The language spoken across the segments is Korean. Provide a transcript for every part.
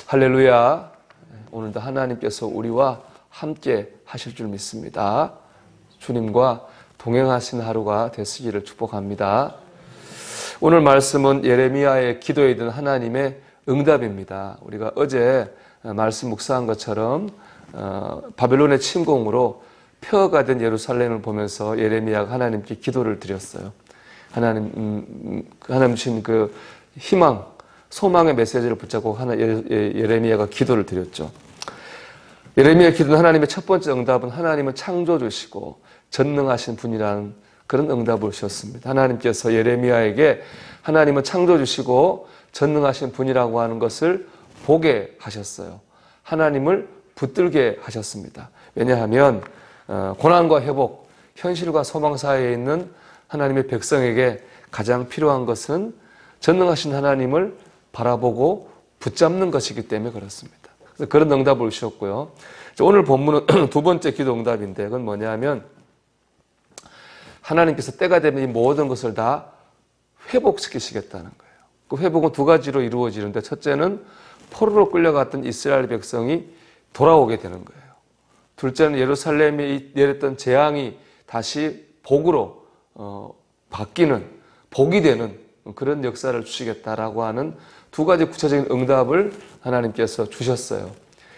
할렐루야. 오늘도 하나님께서 우리와 함께 하실 줄 믿습니다. 주님과 동행하신 하루가 되시기를 축복합니다. 오늘 말씀은 예레미야의 기도에 든 하나님의 응답입니다. 우리가 어제 말씀 묵상한 것처럼 바벨론의 침공으로 폐허가 된 예루살렘을 보면서 예레미야가 하나님께 기도를 드렸어요. 하나님 주신 그 희망, 소망의 메시지를 붙잡고 예레미야가 기도를 드렸죠. 예레미야 기도는 하나님의 첫 번째 응답은 하나님은 창조주시고 전능하신 분이라는 그런 응답을 주셨습니다. 하나님께서 예레미야에게 하나님은 창조주시고 전능하신 분이라고 하는 것을 보게 하셨어요. 하나님을 붙들게 하셨습니다. 왜냐하면 고난과 회복, 현실과 소망 사이에 있는 하나님의 백성에게 가장 필요한 것은 전능하신 하나님을 바라보고 붙잡는 것이기 때문에 그렇습니다. 그래서 그런 응답을 주셨고요. 오늘 본문은 두 번째 기도 응답인데 그건 뭐냐면 하나님께서 때가 되면 이 모든 것을 다 회복시키시겠다는 거예요. 그 회복은 두 가지로 이루어지는데 첫째는 포로로 끌려갔던 이스라엘 백성이 돌아오게 되는 거예요. 둘째는 예루살렘에 내렸던 재앙이 다시 복으로 바뀌는, 복이 되는 그런 역사를 주시겠다라고 하는 두 가지 구체적인 응답을 하나님께서 주셨어요.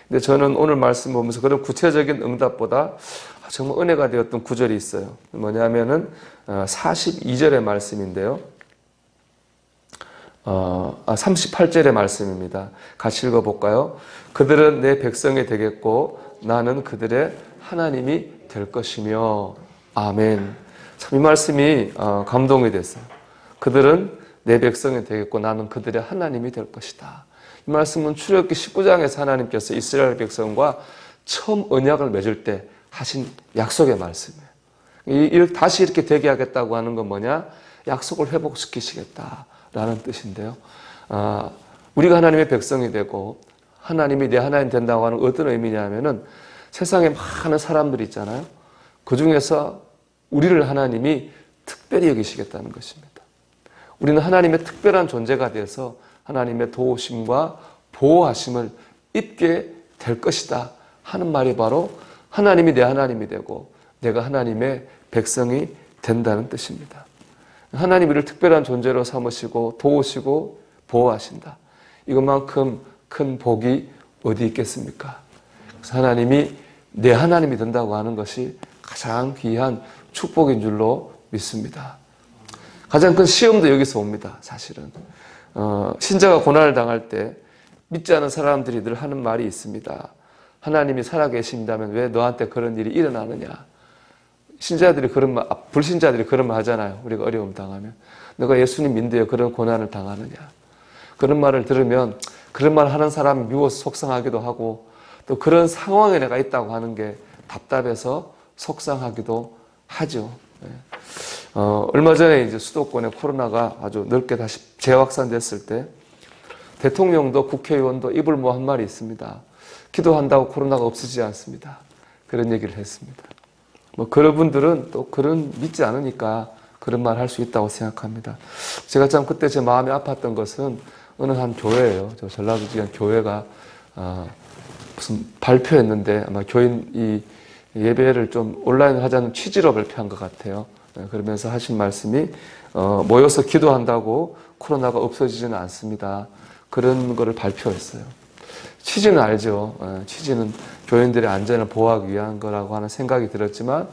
근데 저는 오늘 말씀 보면서 그런 구체적인 응답보다 정말 은혜가 되었던 구절이 있어요. 뭐냐면은 42절의 말씀인데요. 38절의 말씀입니다. 같이 읽어볼까요? 그들은 내 백성이 되겠고 나는 그들의 하나님이 될 것이며 아멘. 참 이 말씀이 감동이 됐어요. 그들은 내 백성이 되겠고 나는 그들의 하나님이 될 것이다. 이 말씀은 출애굽기 19장에서 하나님께서 이스라엘 백성과 처음 언약을 맺을 때 하신 약속의 말씀이에요. 다시 이렇게 되게 하겠다고 하는 건 뭐냐? 약속을 회복시키시겠다라는 뜻인데요. 우리가 하나님의 백성이 되고 하나님이 내 하나님 된다고 하는 어떤 의미냐면은 세상에 많은 사람들이 있잖아요. 그 중에서 우리를 하나님이 특별히 여기시겠다는 것입니다. 우리는 하나님의 특별한 존재가 돼서 하나님의 도우심과 보호하심을 입게 될 것이다 하는 말이 바로 하나님이 내 하나님이 되고 내가 하나님의 백성이 된다는 뜻입니다. 하나님이 우리를 특별한 존재로 삼으시고 도우시고 보호하신다. 이것만큼 큰 복이 어디 있겠습니까? 그래서 하나님이 내 하나님이 된다고 하는 것이 가장 귀한 축복인 줄로 믿습니다. 가장 큰 시험도 여기서 옵니다. 사실은 신자가 고난을 당할 때 믿지 않은 사람들이 늘 하는 말이 있습니다. 하나님이 살아계신다면 왜 너한테 그런 일이 일어나느냐. 신자들이 그런 말, 불신자들이 그런 말 하잖아요. 우리가 어려움 당하면 너가 예수님 믿는데 그런 고난을 당하느냐. 그런 말을 들으면 그런 말 하는 사람이 미워서 속상하기도 하고 또 그런 상황에 내가 있다고 하는 게 답답해서 속상하기도 하죠. 얼마 전에 이제 수도권에 코로나가 아주 넓게 다시 재확산됐을 때 대통령도 국회의원도 입을 모은 말이 있습니다. 기도한다고 코로나가 없어지지 않습니다. 그런 얘기를 했습니다. 그런 분들은 또 그런 믿지 않으니까 그런 말 할 수 있다고 생각합니다. 제가 참 그때 제 마음이 아팠던 것은 어느 한 교회예요. 저 전라도 지역 교회가 무슨 발표했는데 아마 교인 이 예배를 좀 온라인으로 하자는 취지로 발표한 것 같아요. 그러면서 하신 말씀이 모여서 기도한다고 코로나가 없어지지는 않습니다. 그런 거를 발표했어요. 취지는 알죠. 취지는 교인들의 안전을 보호하기 위한 거라고 하는 생각이 들었지만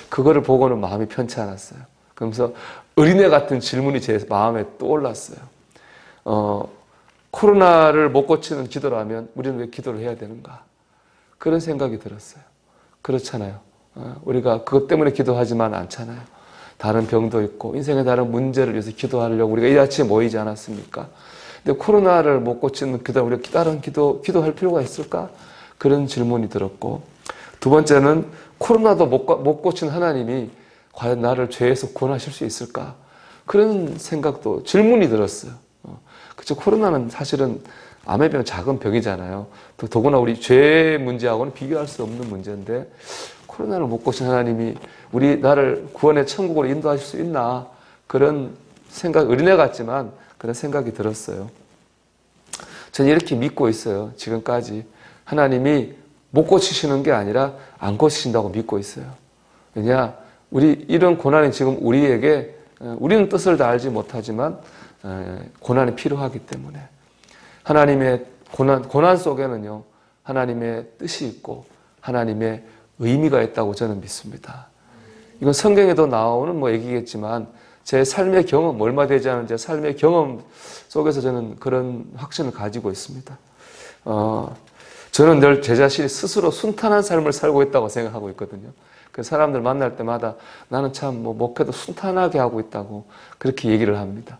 그거를 보고는 마음이 편치 않았어요. 그러면서 어린애 같은 질문이 제 마음에 떠올랐어요. 코로나를 못 고치는 기도라면 우리는 왜 기도를 해야 되는가? 그런 생각이 들었어요. 그렇잖아요. 우리가 그것 때문에 기도하지만 않잖아요. 다른 병도 있고 인생의 다른 문제를 위해서 기도하려고 우리가 이 아침에 모이지 않았습니까? 근데 코로나를 못 고치는 기도, 우리가 다른 기도할 필요가 있을까? 그런 질문이 들었고 두 번째는 코로나도 못 고친 하나님이 과연 나를 죄에서 구원하실 수 있을까? 그런 생각도 질문이 들었어요. 그렇죠. 코로나는 사실은 암의 병, 작은 병이잖아요. 더구나 우리 죄 문제하고는 비교할 수 없는 문제인데 코로나를 못 고친 하나님이 나를 구원의 천국으로 인도하실 수 있나 그런 생각, 어린애 같지만 그런 생각이 들었어요. 저는 이렇게 믿고 있어요. 지금까지 하나님이 못 고치시는 게 아니라 안 고치신다고 믿고 있어요. 왜냐? 우리 이런 고난이 지금 우리에게 우리는 뜻을 다 알지 못하지만 고난이 필요하기 때문에 하나님의 고난 속에는요 하나님의 뜻이 있고 하나님의 의미가 있다고 저는 믿습니다. 이건 성경에도 나오는 얘기겠지만 제 삶의 경험, 얼마 되지 않은 제 삶의 경험 속에서 저는 그런 확신을 가지고 있습니다. 저는 늘 제 자신이 스스로 순탄한 삶을 살고 있다고 생각하고 있거든요. 그 사람들 만날 때마다 나는 참 목회도 순탄하게 하고 있다고 그렇게 얘기를 합니다.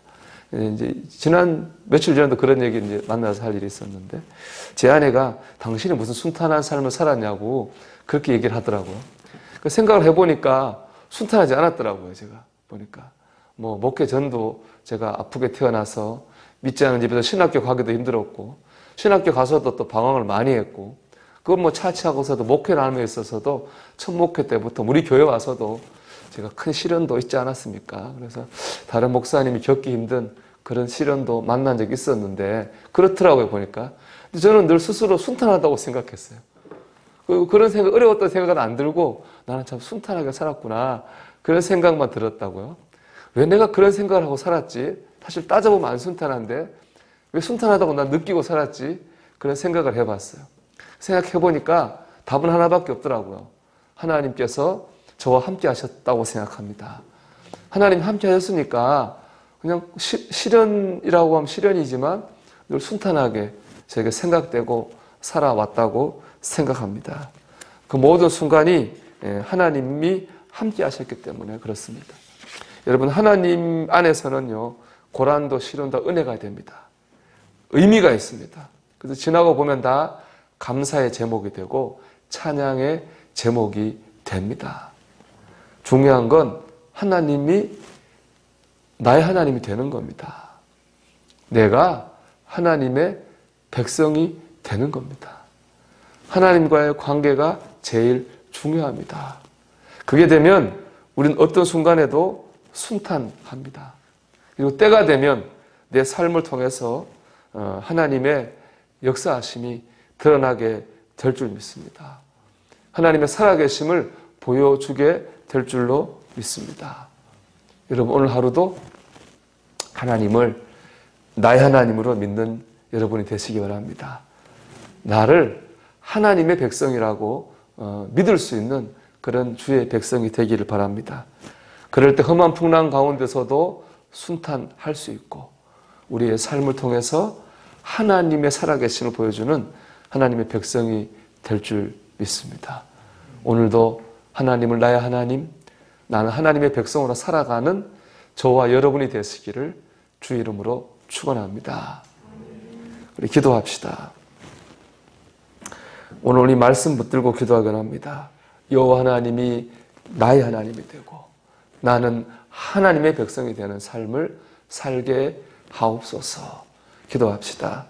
이제 지난 며칠 전에도 그런 얘기 이제 만나서 할 일이 있었는데 제 아내가 당신이 무슨 순탄한 삶을 살았냐고 그렇게 얘기를 하더라고요. 그 생각을 해보니까 순탄하지 않았더라고요. 제가 보니까 목회 전도 제가 아프게 태어나서 믿지 않은 집에서 신학교 가기도 힘들었고 신학교 가서도 또 방황을 많이 했고 그건 차치하고서도 목회 나눔에 있어서도 첫 목회 때부터 우리 교회 와서도 제가 큰 시련도 있지 않았습니까? 그래서 다른 목사님이 겪기 힘든 그런 시련도 만난 적이 있었는데 그렇더라고요 보니까. 근데 저는 늘 스스로 순탄하다고 생각했어요. 그런 생각, 어려웠던 생각은 안 들고 나는 참 순탄하게 살았구나 그런 생각만 들었다고요. 왜 내가 그런 생각을 하고 살았지? 사실 따져보면 안 순탄한데 왜 순탄하다고 난 느끼고 살았지? 그런 생각을 해봤어요. 생각해보니까 답은 하나밖에 없더라고요. 하나님께서 저와 함께 하셨다고 생각합니다. 하나님 함께 하셨으니까 그냥 시련이라고 하면 시련이지만 늘 순탄하게 저에게 생각되고 살아왔다고 생각합니다. 그 모든 순간이 하나님이 함께 하셨기 때문에 그렇습니다. 여러분 하나님 안에서는요 고난도 시련도 은혜가 됩니다. 의미가 있습니다. 그래서 지나고 보면 다 감사의 제목이 되고 찬양의 제목이 됩니다. 중요한 건 하나님이 나의 하나님이 되는 겁니다. 내가 하나님의 백성이 되는 겁니다. 하나님과의 관계가 제일 중요합니다. 그게 되면 우리는 어떤 순간에도 순탄합니다. 그리고 때가 되면 내 삶을 통해서 하나님의 역사하심이 드러나게 될 줄 믿습니다. 하나님의 살아계심을 보여주게 될 줄로 믿습니다. 여러분 오늘 하루도 하나님을 나의 하나님으로 믿는 여러분이 되시기 바랍니다. 나를 하나님의 백성이라고 믿을 수 있는 그런 주의 백성이 되기를 바랍니다. 그럴 때 험한 풍랑 가운데서도 순탄할 수 있고 우리의 삶을 통해서 하나님의 살아계심을 보여주는 하나님의 백성이 될 줄 믿습니다. 오늘도 하나님을 나의 하나님, 나는 하나님의 백성으로 살아가는 저와 여러분이 되시기를 주 이름으로 축원합니다. 우리 기도합시다. 오늘 이 말씀 붙들고 기도하곤 합니다. 여호와 하나님이 나의 하나님이 되고 나는 하나님의 백성이 되는 삶을 살게 하옵소서. 기도합시다.